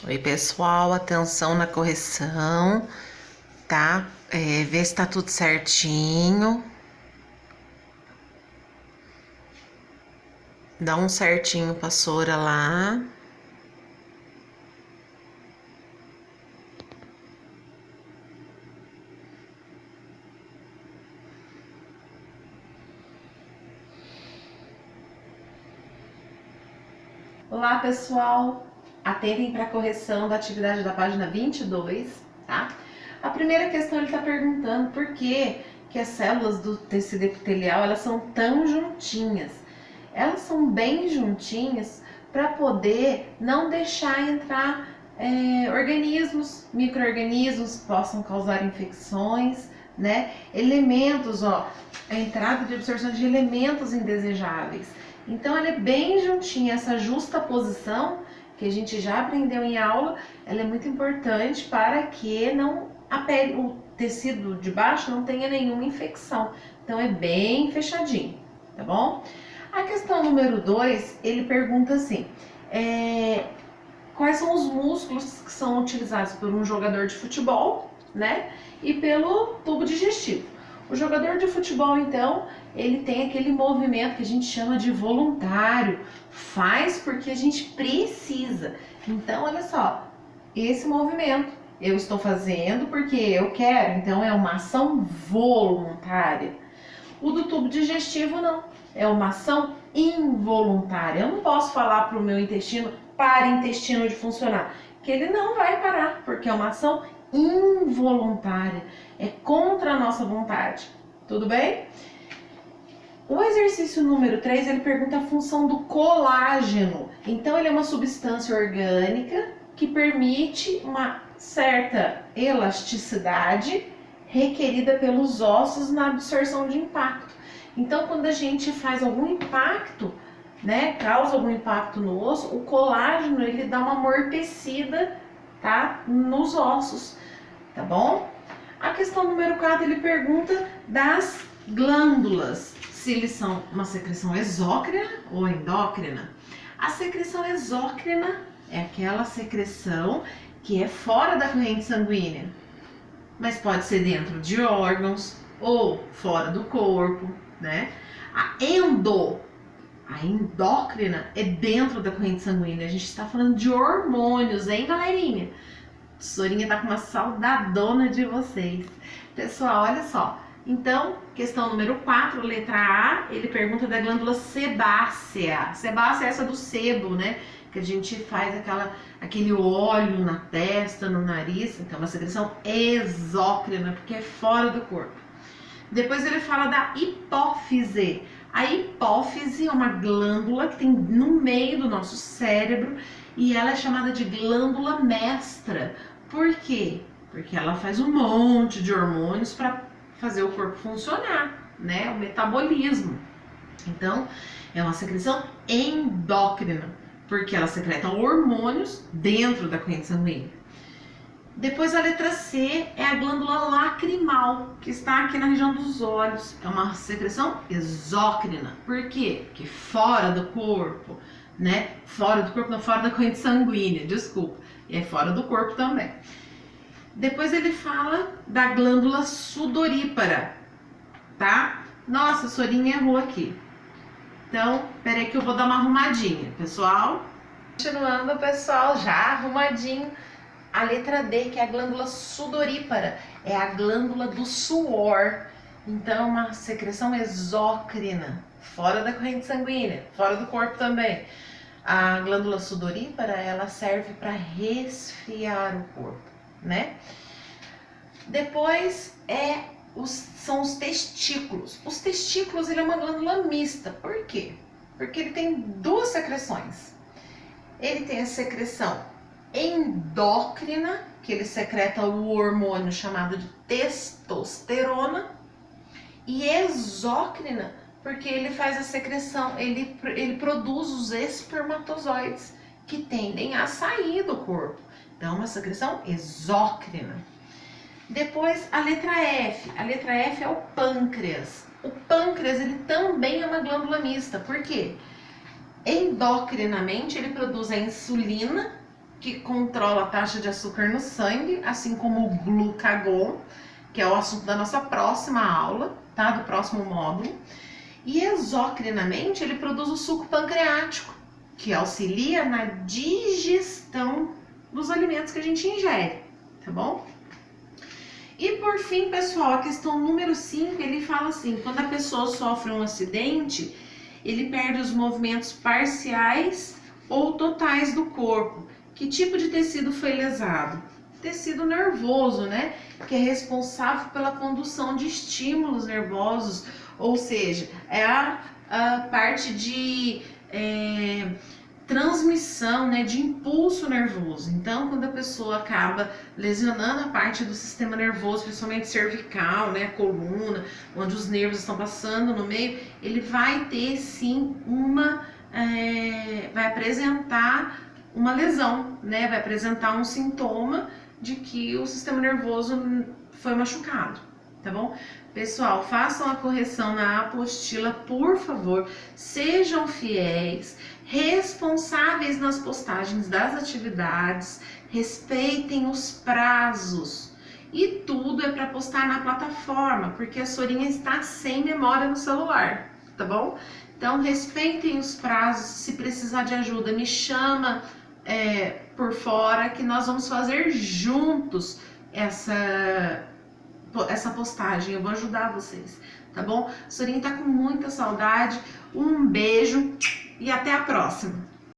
Oi, pessoal, atenção na correção, tá? Vê se tá tudo certinho. Dá um certinho pra Sora lá. Olá, pessoal! Atentem para a correção da atividade da página 22, tá? A primeira questão ele está perguntando por que as células do tecido epitelial elas são tão juntinhas. Elas são bem juntinhas para poder não deixar entrar organismos, micro-organismos que possam causar infecções, né? Elementos, a entrada de absorção de elementos indesejáveis. Então ela é bem juntinha, essa justa posição que a gente já aprendeu em aula, ela é muito importante para que a pele, o tecido de baixo não tenha nenhuma infecção. Então é bem fechadinho, tá bom? A questão número 2, ele pergunta assim, quais são os músculos que são utilizados por um jogador de futebol, né? E pelo tubo digestivo. O jogador de futebol, então, ele tem aquele movimento que a gente chama de voluntário, faz porque a gente precisa. Então, olha só, esse movimento eu estou fazendo porque eu quero, então é uma ação voluntária. O do tubo digestivo não, é uma ação involuntária. Eu não posso falar para o meu intestino, para intestino de funcionar, que ele não vai parar, porque é uma ação involuntária, é contra a nossa vontade, tudo bem? O exercício número 3, ele pergunta a função do colágeno. Então, ele é uma substância orgânica que permite uma certa elasticidade requerida pelos ossos na absorção de impacto. Então, quando a gente faz algum impacto, né, causa algum impacto no osso, o colágeno, ele dá uma amortecida, tá, nos ossos, tá bom? A questão número 4, ele pergunta das glândulas, se eles são uma secreção exócrina ou endócrina. A secreção exócrina é aquela secreção que é fora da corrente sanguínea, mas pode ser dentro de órgãos ou fora do corpo, né? A endócrina é dentro da corrente sanguínea. A gente está falando de hormônios, hein, galerinha? Sorinha tá com uma saudadona de vocês. Pessoal, olha só. Então, questão número 4, letra A, ele pergunta da glândula sebácea. Sebácea é essa do sebo, né? Que a gente faz aquele óleo na testa, no nariz. Então, uma secreção exócrina, porque é fora do corpo. Depois ele fala da hipófise. A hipófise é uma glândula que tem no meio do nosso cérebro e ela é chamada de glândula mestra. Por quê? Porque ela faz um monte de hormônios para fazer o corpo funcionar, né? O metabolismo. Então, é uma secreção endócrina, porque ela secreta hormônios dentro da corrente sanguínea. Depois a letra C é a glândula lacrimal, que está aqui na região dos olhos. É uma secreção exócrina. Por quê? Porque fora do corpo, né? Fora do corpo, não, fora da corrente sanguínea, desculpa. E é fora do corpo também. Depois ele fala da glândula sudorípara, tá? Nossa, a Sorinha errou aqui. Então, peraí que eu vou dar uma arrumadinha, pessoal. Continuando, pessoal, já arrumadinho. A letra D, que é a glândula sudorípara, é a glândula do suor. Então, é uma secreção exócrina, fora da corrente sanguínea, fora do corpo também. A glândula sudorípara, ela serve para resfriar o corpo, né? Depois são os testículos. Os testículos, ele é uma glândula mista. Por quê? Porque ele tem duas secreções. Ele tem a secreção endócrina, que ele secreta o hormônio chamado de testosterona, e exócrina, porque ele faz a secreção, ele produz os espermatozoides que tendem a sair do corpo. Então, uma secreção exócrina. Depois, a letra F. A letra F é o pâncreas. O pâncreas, ele também é uma glândula mista. Por quê? Endocrinamente, ele produz a insulina, que controla a taxa de açúcar no sangue, assim como o glucagon, que é o assunto da nossa próxima aula, tá? Do próximo módulo. E exocrinamente ele produz o suco pancreático, que auxilia na digestão dos alimentos que a gente ingere, tá bom? E por fim, pessoal, a questão número 5, ele fala assim, quando a pessoa sofre um acidente, ele perde os movimentos parciais ou totais do corpo. Que tipo de tecido foi lesado? Tecido nervoso, né? Que é responsável pela condução de estímulos nervosos, ou seja, é a parte de transmissão, né, de impulso nervoso. Então, quando a pessoa acaba lesionando a parte do sistema nervoso, principalmente cervical, né, coluna, onde os nervos estão passando no meio, ele vai ter sim vai apresentar uma lesão, né, vai apresentar um sintoma de que o sistema nervoso foi machucado, tá bom? Pessoal, façam a correção na apostila, por favor, sejam fiéis, responsáveis nas postagens das atividades, respeitem os prazos e tudo é para postar na plataforma, porque a Sorinha está sem memória no celular, tá bom? Então respeitem os prazos, se precisar de ajuda me chama por fora que nós vamos fazer juntos essa postagem, eu vou ajudar vocês, tá bom? A Sorinha tá com muita saudade, um beijo e até a próxima!